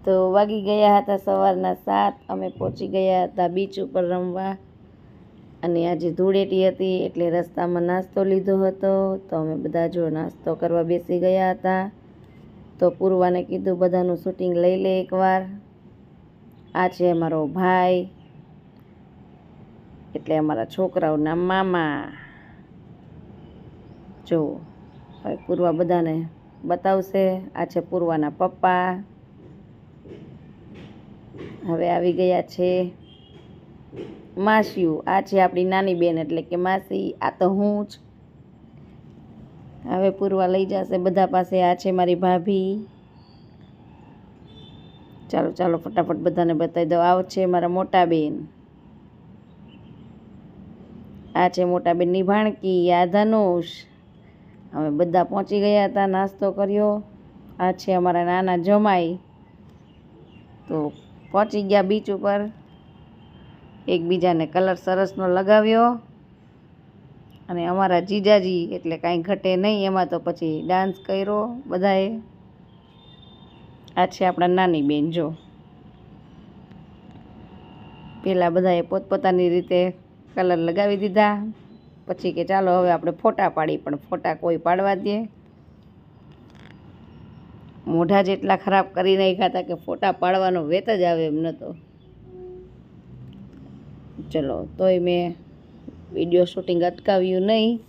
તો વાગી ગયા હતા સવારના 7. અમે પહોંચી ગયા હતા બીચ ઉપર રમવા અને આજે ધૂળેટી હતી એટલે રસ્તામાં નાસ્તો લીધો હતો. તો અમે બધા જો નાસ્તો કરવા બેસી ગયા હતા. તો પૂર્વાને કીધું બધાનું શૂટિંગ લઈ લે એકવાર. આ છે અમારો ભાઈ એટલે અમારા છોકરાઓના મામા. જો હવે પૂર્વા બધાને બતાવશે. આ છે પૂર્વાના પપ્પા. હવે આવી ગયા છે માસીઓ. આ છે આપણી નાની બેન એટલે કે માસી. આ તો હું જ. હવે પૂર્વા લઈ જશે બધા પાસે. આ છે મારી ભાભી. ચાલો ચાલો ફટાફટ બધાને બતાવી દો. આવ છે મારા મોટા બેન. આ છે મોટા બેનની ભાણકી. આ ધનુષ. અમે બધા પહોંચી ગયા હતા, નાસ્તો કર્યો. આ છે અમારા નાના જમાઈ. તો પહોંચી ગયા બીચ ઉપર. એકબીજાને કલર સરસનો લગાવ્યો અને અમારા જીજાજી એટલે કાંઈ ઘટે નહીં એમાં. તો પછી ડાન્સ કર્યો બધાએ. આ છે આપણા નાની બેન. જો પહેલાં બધાએ પોતપોતાની રીતે કલર લગાવી દીધા. પછી કે ચાલો હવે આપણે ફોટા પાડી. પણ ફોટા કોઈ પાડવા દે. મોઢા જેટલા ખરાબ કરી નાખ્યા હતા કે ફોટા પાડવાનો વેત જ આવે એમ નહોતો. ચલો તોય મેં વિડીયો શૂટિંગ અટકાવ્યું નહીં.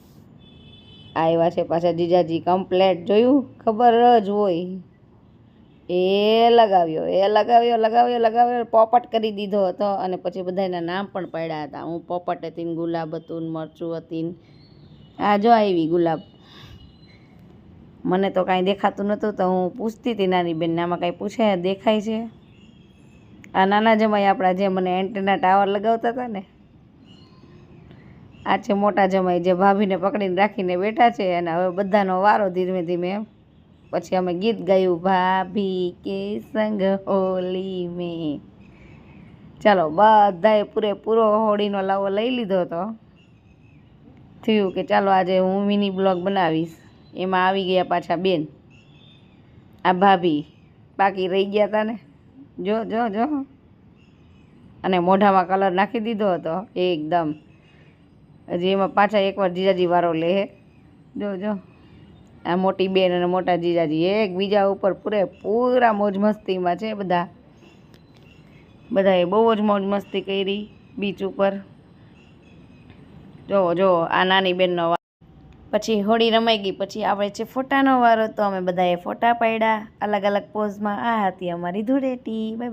આવ્યા છે પાછા જીજાજી કમ્પ્લેટ. જોયું, ખબર જ હોય. એ લગાવ્યો પોપટ કરી દીધો હતો. અને પછી બધાના નામ પણ પાડ્યા હતા. હું પોપટ હતી ને ગુલાબ હતું ને મરચું હતી ને આ જો આવી ગુલાબ. મને તો કાંઈ દેખાતું નહોતું તો હું પૂછતી હતી નાની બેનને, આમાં કાંઈ પૂછે દેખાય છે? આ નાના જમાઈ આપણા જે મને એન્ટેના ટાવર લગાવતા હતા ને. આ છે મોટા જમાઈ જે ભાભીને પકડીને રાખીને બેઠા છે. અને હવે બધાનો વારો ધીમે ધીમે. પછી અમે ગીત ગાયું, ભાભી કે સંગ હોલી મેં. ચાલો બધાએ પૂરેપૂરો હોળીનો લાવો લઈ લીધો હતો. થયું કે ચાલો આજે હું મિની બ્લોગ બનાવીશ. એમાં આવી ગયા પાછા બેન. આ ભાભી બાકી રહી ગયા હતા ને. જો જો જો. અને મોઢામાં કલર નાખી દીધો હતો એકદમ. હજી એમાં પાછા એકવાર જીજાજી વારો લે. જો જો આ મોટી બેન અને મોટા જીજાજી એકબીજા ઉપર પૂરા મોજ મસ્તીમાં છે બધા. બધાએ બહુ જ મોજ મસ્તી કરી બીચ ઉપર. જો જો આ નાની બેનનો વારો. પછી હોળી રમાઈ ગઈ. પછી આવે છે ફોટાનો વારો. તો અમે બધાએ ફોટા પાડ્યા અલગ અલગ પોઝમાં. આ હતી અમારી ધૂળેટી. Bye bye.